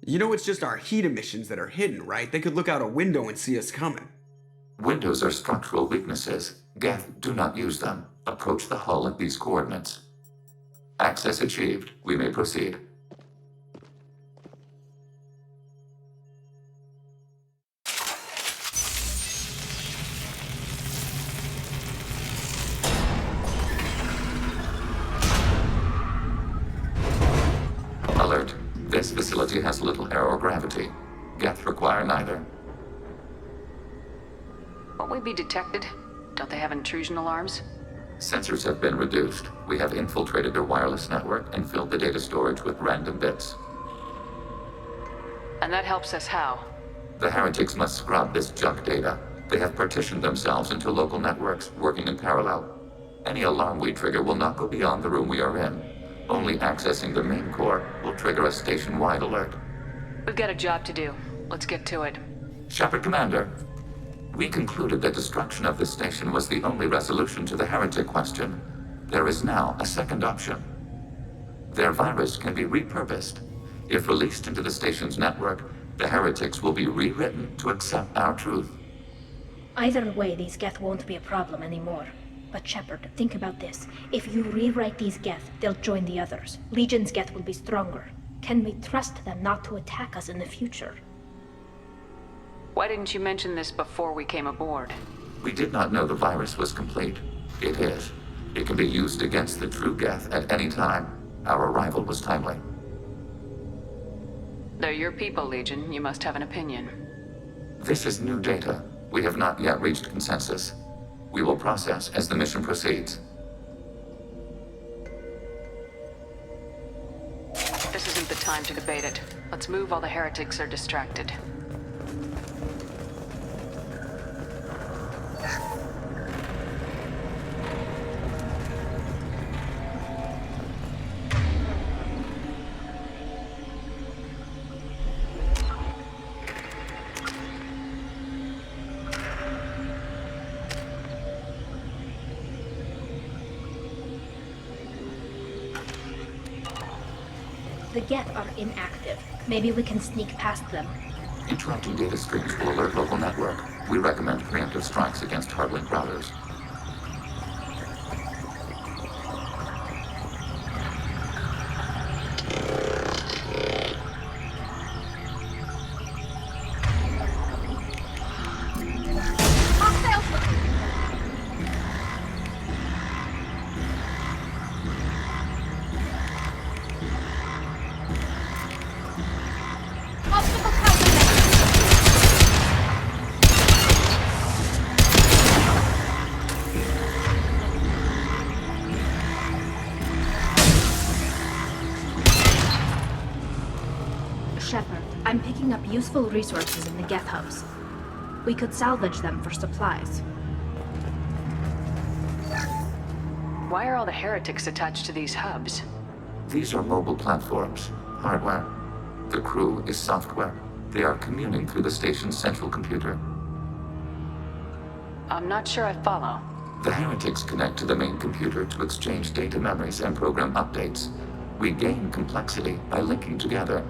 You know it's just our heat emissions that are hidden, right? They could look out a window and see us coming. Windows are structural weaknesses. Geth, do not use them. Approach the hull at these coordinates. Access achieved. We may proceed. Alert. This facility has little air or gravity. Geth require neither. Won't we be detected? Don't they have intrusion alarms? Sensors have been reduced. We have infiltrated their wireless network and filled the data storage with random bits. And that helps us how? The heretics must scrub this junk data. They have partitioned themselves into local networks, working in parallel. Any alarm we trigger will not go beyond the room we are in. Only accessing the main core will trigger a station-wide alert. We've got a job to do. Let's get to it. Shepard, Commander. We concluded that destruction of this station was the only resolution to the heretic question. There is now a second option. Their virus can be repurposed. If released into the station's network, the heretics will be rewritten to accept our truth. Either way, these Geth won't be a problem anymore. But Shepard, think about this. If you rewrite these Geth, they'll join the others. Legion's Geth will be stronger. Can we trust them not to attack us in the future? Why didn't you mention this before we came aboard? We did not know the virus was complete. It is. It can be used against the true Geth at any time. Our arrival was timely. They're your people, Legion. You must have an opinion. This is new data. We have not yet reached consensus. We will process as the mission proceeds. This isn't the time to debate it. Let's move while the heretics are distracted. The Geth are inactive. Maybe we can sneak past them. Interrupting data streams will alert local network. We recommend preemptive strikes against hardlink routers. Shepard, I'm picking up useful resources in the Geth hubs. We could salvage them for supplies. Why are all the heretics attached to these hubs? These are mobile platforms, hardware. The crew is software. They are communing through the station's central computer. I'm not sure I follow. The heretics connect to the main computer to exchange data memories and program updates. We gain complexity by linking together.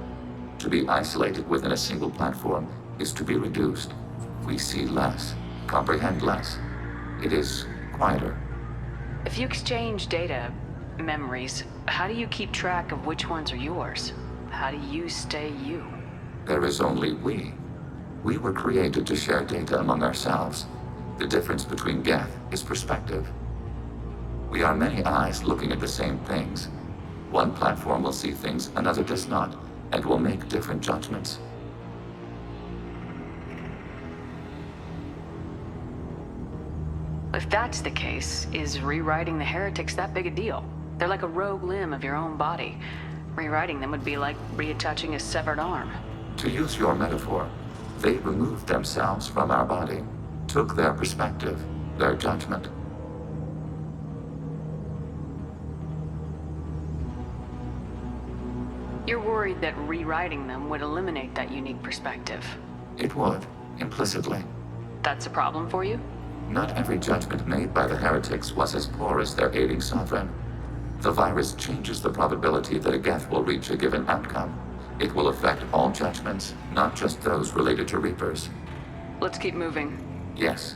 To be isolated within a single platform is to be reduced. We see less, comprehend less. It is quieter. If you exchange data, memories, how do you keep track of which ones are yours? How do you stay you? There is only we. We were created to share data among ourselves. The difference between Geth is perspective. We are many eyes looking at the same things. One platform will see things another does not, and will make different judgments. If that's the case, is rewriting the heretics that big a deal? They're like a rogue limb of your own body. Rewriting them would be like reattaching a severed arm. To use your metaphor, they removed themselves from our body, took their perspective, their judgment. You're worried that rewriting them would eliminate that unique perspective. It would, implicitly. That's a problem for you? Not every judgment made by the heretics was as poor as their aiding sovereign. The virus changes the probability that a Geth will reach a given outcome. It will affect all judgments, not just those related to Reapers. Let's keep moving. Yes.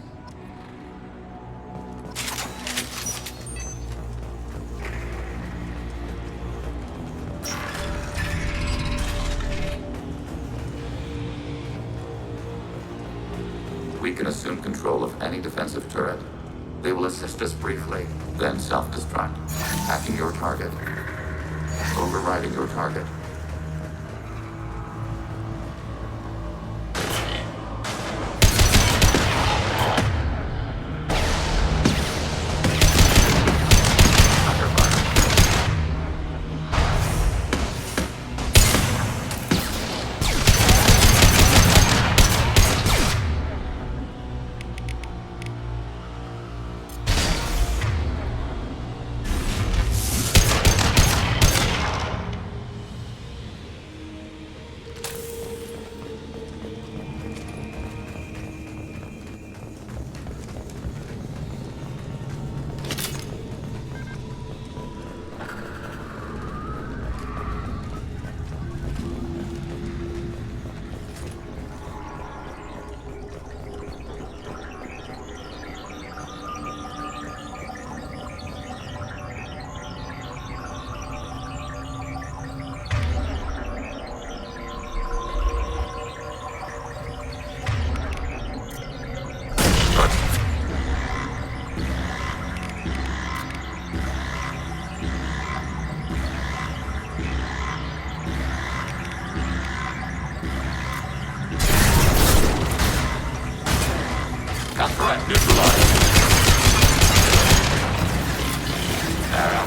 We can assume control of any defensive turret. They will assist us briefly, then self-destruct, hacking your target, overriding your target. Under fire. Threat neutralized. Arrow.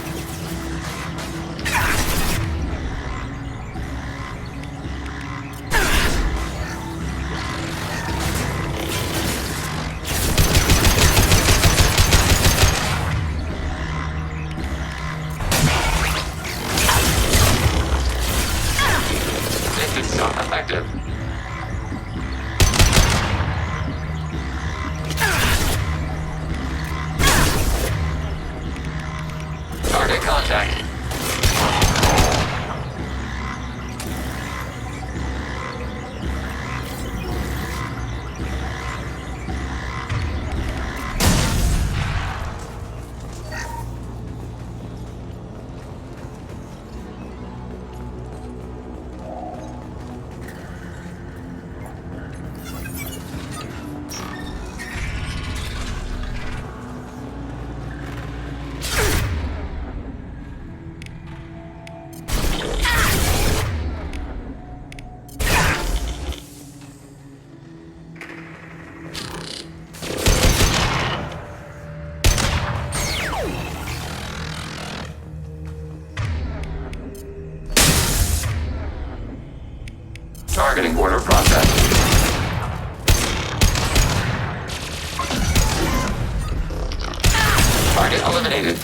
Safety shot effective. Target contact. Targeting order process. Target eliminated.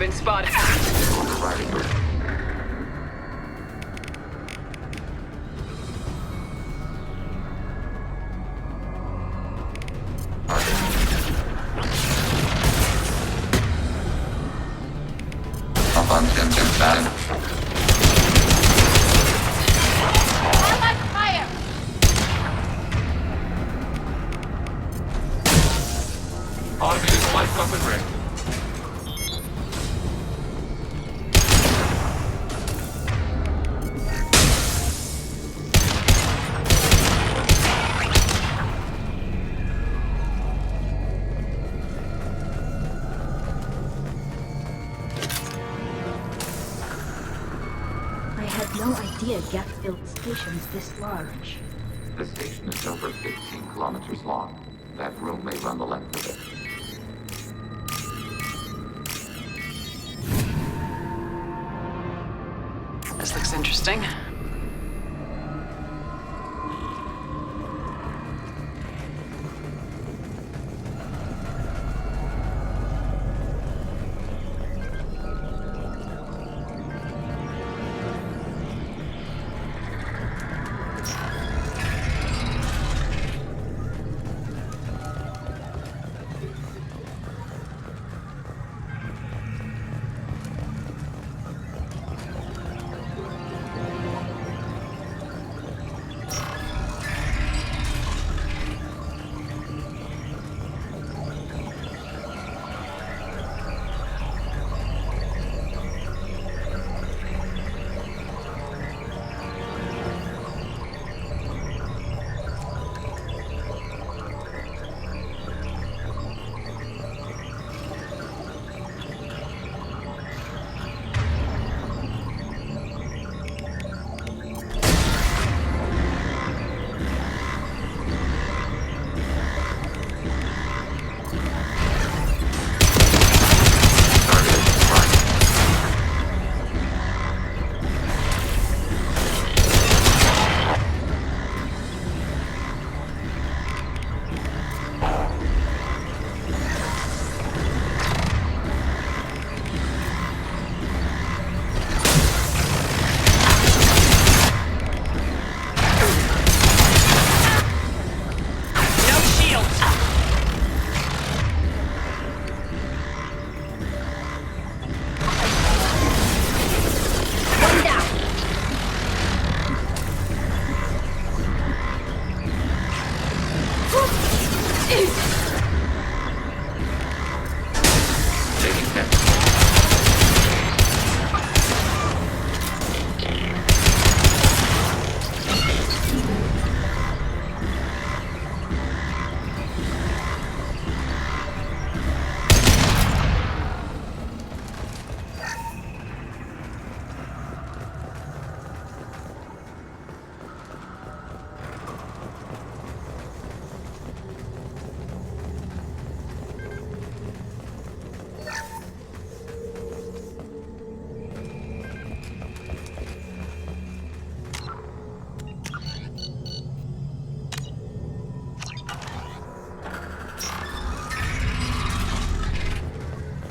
landing spot. Overriding route. Up on 10 back. Automated flight weapon ring. I had no idea Geth built stations this large. The station is over 15 kilometers long. That room may run the length of it. This looks interesting.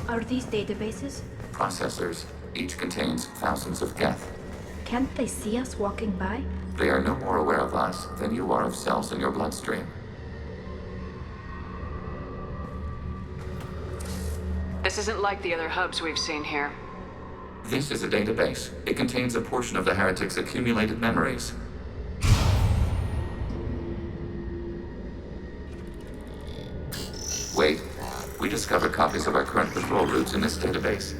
Are these databases? Processors. Each contains thousands of Geth. Can't they see us walking by? They are no more aware of us than you are of cells in your bloodstream. This isn't like the other hubs we've seen here. This is a database. It contains a portion of the heretics' accumulated memories. Wait. We discovered copies of our current patrol routes in this database.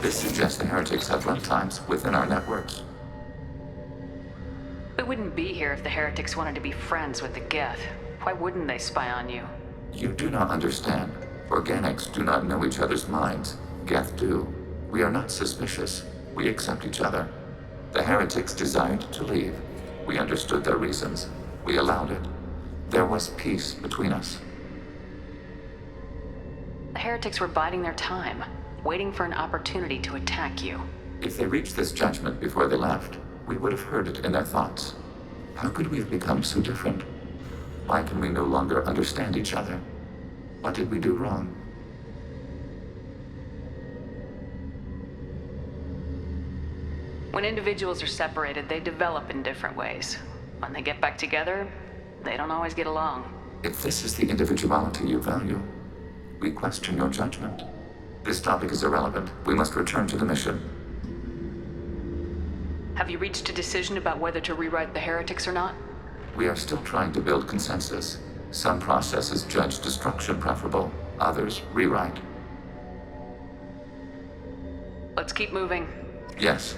This suggests the heretics have runtimes within our networks. We wouldn't be here if the heretics wanted to be friends with the Geth. Why wouldn't they spy on you? You do not understand. Organics do not know each other's minds. Geth do. We are not suspicious. We accept each other. The heretics desired to leave. We understood their reasons. We allowed it. There was peace between us. The heretics were biding their time, waiting for an opportunity to attack you. If they reached this judgment before they left, we would have heard it in their thoughts. How could we have become so different? Why can we no longer understand each other? What did we do wrong? When individuals are separated, they develop in different ways. When they get back together, they don't always get along. If this is the individuality you value, we question your judgment. This topic is irrelevant. We must return to the mission. Have you reached a decision about whether to rewrite the heretics or not? We are still trying to build consensus. Some processes judge destruction preferable, others rewrite. Let's keep moving. Yes.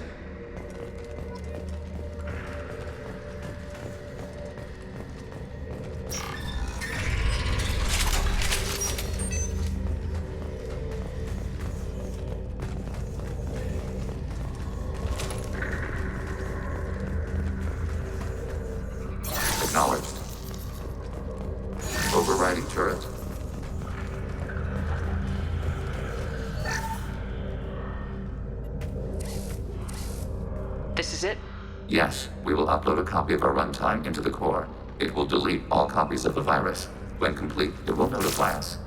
Acknowledged. Overriding turret. This is it? Yes, we will upload a copy of our runtime into the core. It will delete all copies of the virus. When complete, it will notify us.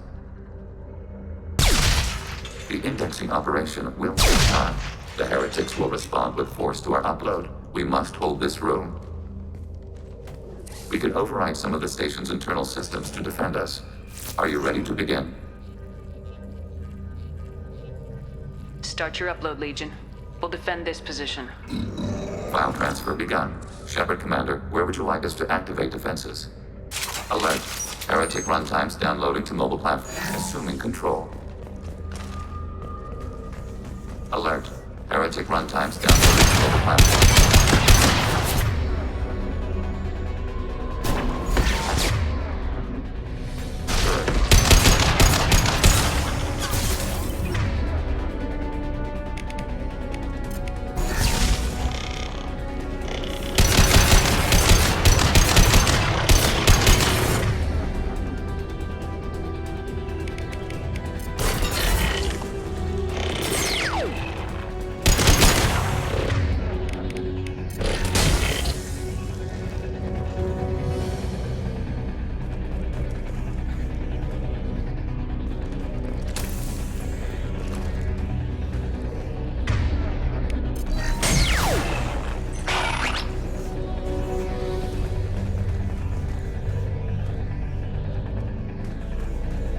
The indexing operation will take time. The heretics will respond with force to our upload. We must hold this room. We can override some of the station's internal systems to defend us. Are you ready to begin? Start your upload, Legion. We'll defend this position. File transfer begun. Shepard Commander, where would you like us to activate defenses? Alert. Heretic runtimes downloading to mobile platform. Assuming control. Alert. Heretic runtimes downloading to mobile platform.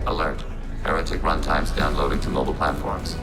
Alert. Heretic runtimes downloading to mobile platforms.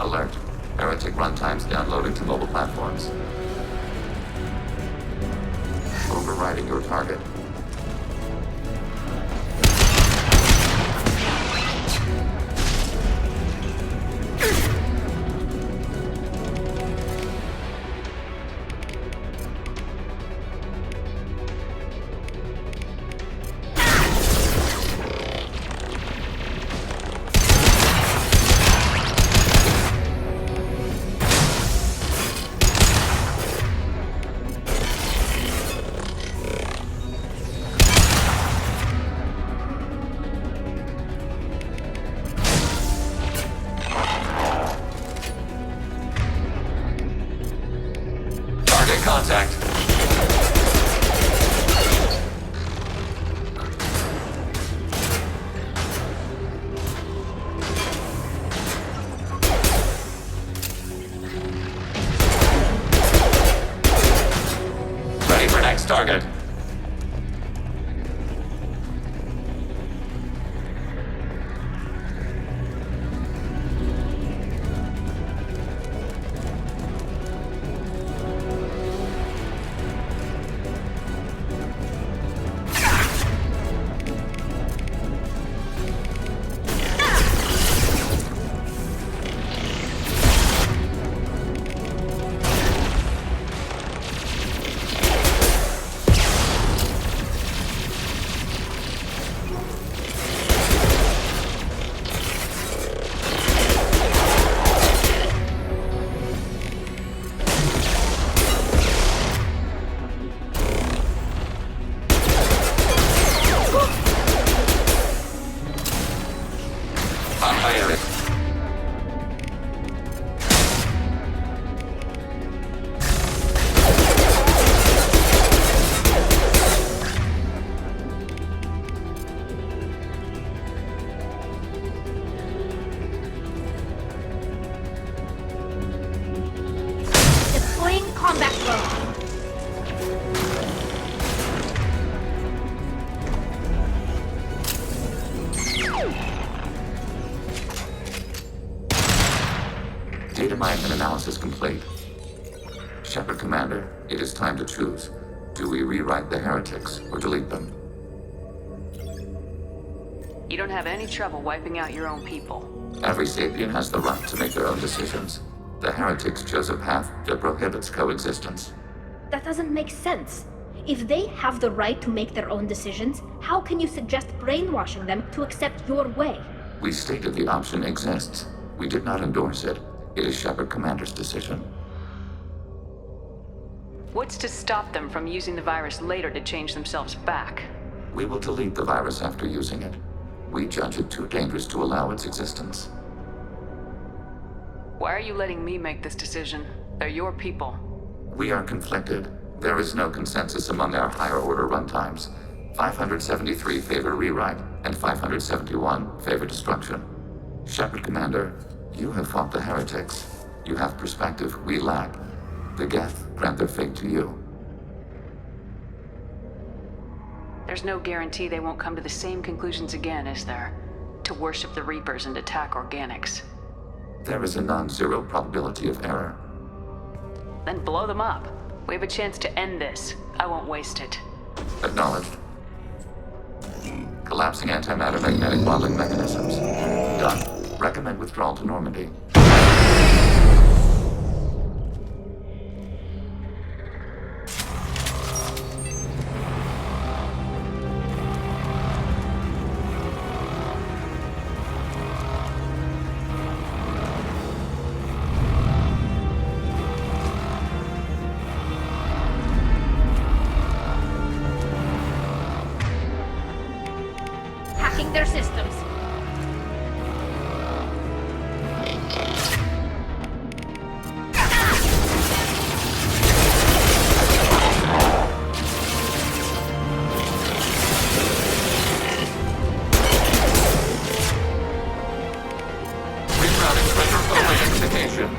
Alert. Heretic runtimes downloading to mobile platforms. Overriding your target. Contact. Ready for next target. analysis complete. Shepard Commander, it is time to choose. Do we rewrite the heretics or delete them? You don't have any trouble wiping out your own people. Every sapient has the right to make their own decisions. The heretics chose a path that prohibits coexistence. That doesn't make sense. If they have the right to make their own decisions, how can you suggest brainwashing them to accept your way? We stated the option exists. We did not endorse it. It is Shepard Commander's decision. What's to stop them from using the virus later to change themselves back? We will delete the virus after using it. We judge it too dangerous to allow its existence. Why are you letting me make this decision? They're your people. We are conflicted. There is no consensus among our higher order runtimes. 573 favor rewrite, and 571 favor destruction. Shepard Commander, you have fought the heretics. You have perspective we lack. The Geth grant their fate to you. There's no guarantee they won't come to the same conclusions again, is there? To worship the Reapers and attack organics. There is a non-zero probability of error. Then blow them up. We have a chance to end this. I won't waste it. Acknowledged. Collapsing antimatter magnetic modeling mechanisms. Done. Recommend withdrawal to Normandy. Hacking their systems. Rerouting pressure over indication.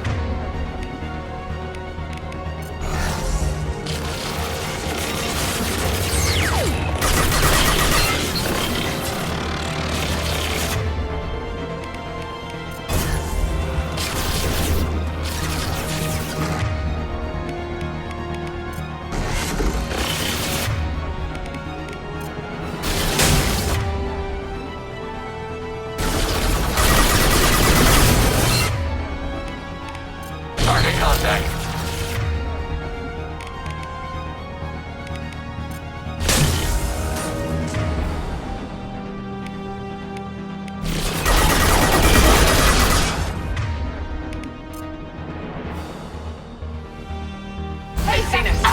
Target contact. Hey, Zenith!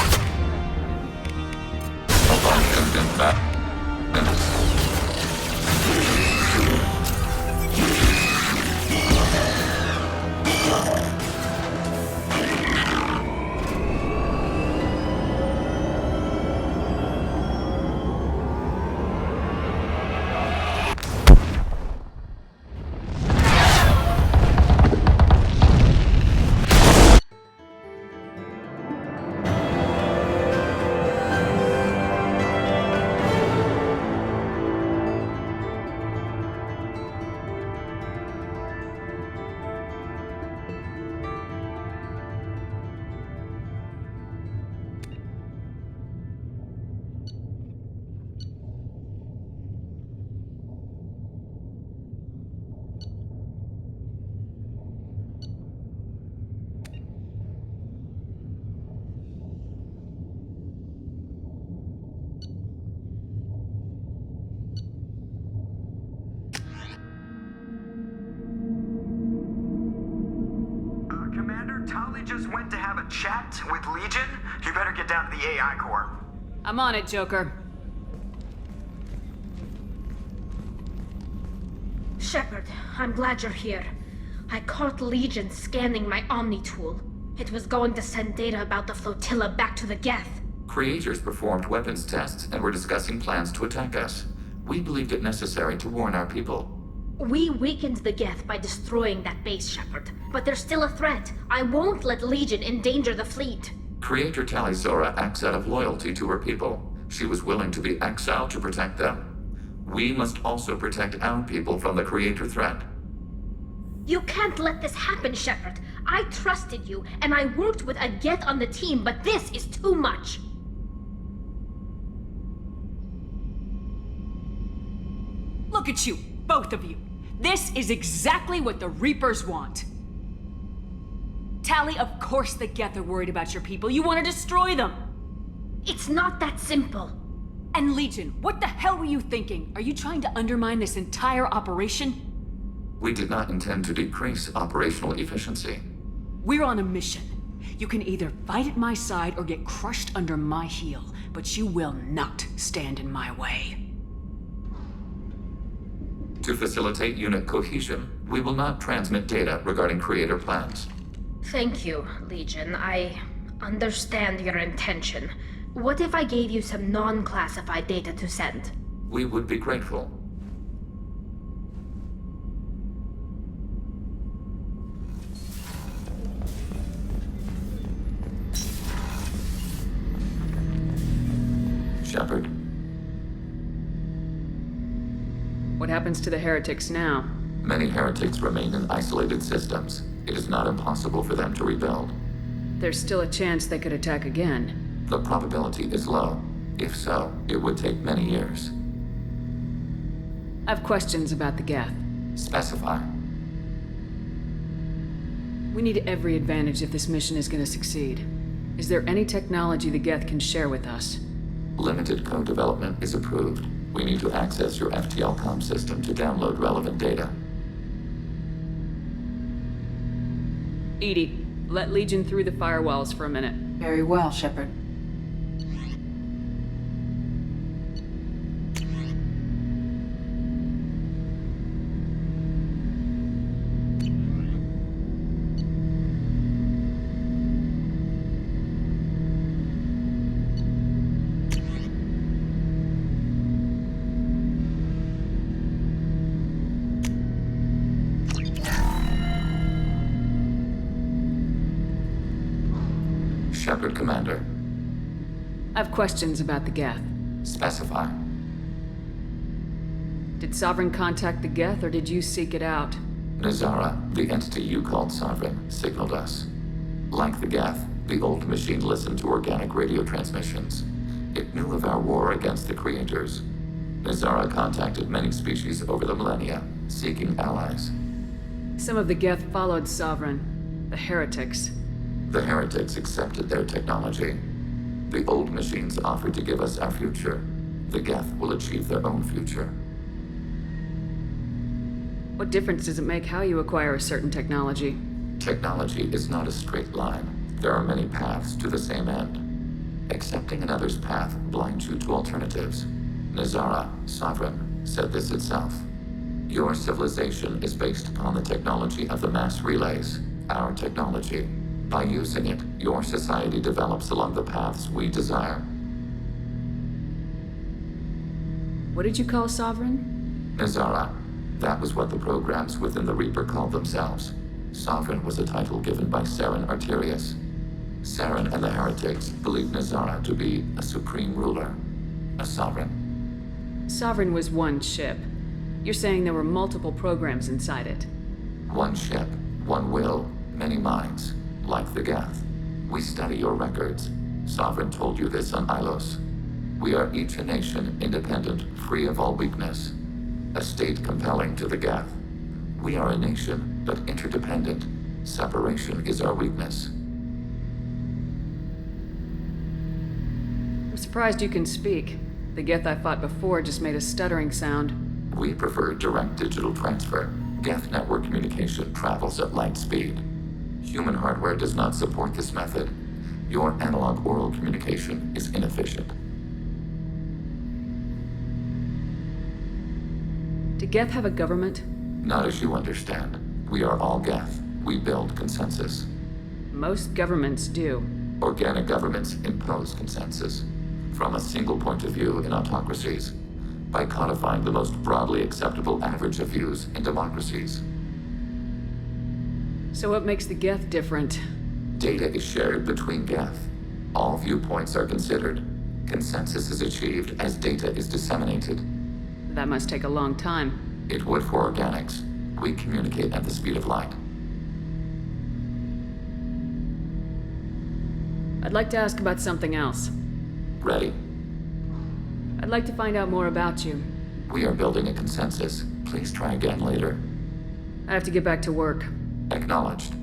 Commander, Tali just went to have a chat with Legion. You better get down to the AI core. I'm on it, Joker. Shepard, I'm glad you're here. I caught Legion scanning my Omni tool. It was going to send data about the flotilla back to the Geth. Creators performed weapons tests and were discussing plans to attack us. We believed it necessary to warn our people. We weakened the Geth by destroying that base, Shepard. But there's still a threat. I won't let Legion endanger the fleet. Creator Talisora acts out of loyalty to her people. She was willing to be exiled to protect them. We must also protect our people from the Creator threat. You can't let this happen, Shepard. I trusted you, and I worked with a Geth on the team, but this is too much. Look at you, both of you. This is exactly what the Reapers want. Tali, of course the Geth are worried about your people. You want to destroy them. It's not that simple. And Legion, what the hell were you thinking? Are you trying to undermine this entire operation? We did not intend to decrease operational efficiency. We're on a mission. You can either fight at my side or get crushed under my heel, but you will not stand in my way. To facilitate unit cohesion, we will not transmit data regarding creator plans. Thank you, Legion. I understand your intention. What if I gave you some non-classified data to send? We would be grateful. Shepard. What happens to the heretics now? Many heretics remain in isolated systems. It is not impossible for them to rebuild. There's still a chance they could attack again. The probability is low. If so, it would take many years. I have questions about the Geth. Specify. We need every advantage if this mission is going to succeed. Is there any technology the Geth can share with us? Limited code development is approved. We need to access your FTL-COM system to download relevant data. EDI, let Legion through the firewalls for a minute. Very well, Shepard. Shepard, Commander. I have questions about the Geth. Specify. Did Sovereign contact the Geth, or did you seek it out? Nazara, the entity you called Sovereign, signaled us. Like the Geth, the old machine listened to organic radio transmissions. It knew of our war against the creators. Nazara contacted many species over the millennia, seeking allies. Some of the Geth followed Sovereign. The heretics. The heretics accepted their technology. The old machines offered to give us our future. The Geth will achieve their own future. What difference does it make how you acquire a certain technology? Technology is not a straight line. There are many paths to the same end. Accepting another's path blinds you to alternatives. Nazara, Sovereign, said this itself. Your civilization is based upon the technology of the mass relays, our technology. By using it, your society develops along the paths we desire. What did you call Sovereign? Nazara. That was what the programs within the Reaper called themselves. Sovereign was a title given by Saren Arterius. Saren and the heretics believed Nazara to be a supreme ruler, a sovereign. Sovereign was one ship. You're saying there were multiple programs inside it. One ship, one will, many minds. Like the Geth. We study your records. Sovereign told you this on Ilos. We are each a nation, independent, free of all weakness. A state compelling to the Geth. We are a nation, but interdependent. Separation is our weakness. I'm surprised you can speak. The Geth I fought before just made a stuttering sound. We prefer direct digital transfer. Geth network communication travels at light speed. Human hardware does not support this method. Your analog oral communication is inefficient. Do Geth have a government? Not as you understand. We are all Geth. We build consensus. Most governments do. Organic governments impose consensus. From a single point of view in autocracies. By codifying the most broadly acceptable average of views in democracies. So what makes the Geth different? Data is shared between Geth. All viewpoints are considered. Consensus is achieved as data is disseminated. That must take a long time. It would for organics. We communicate at the speed of light. I'd like to ask about something else. Ready? I'd like to find out more about you. We are building a consensus. Please try again later. I have to get back to work. Acknowledged.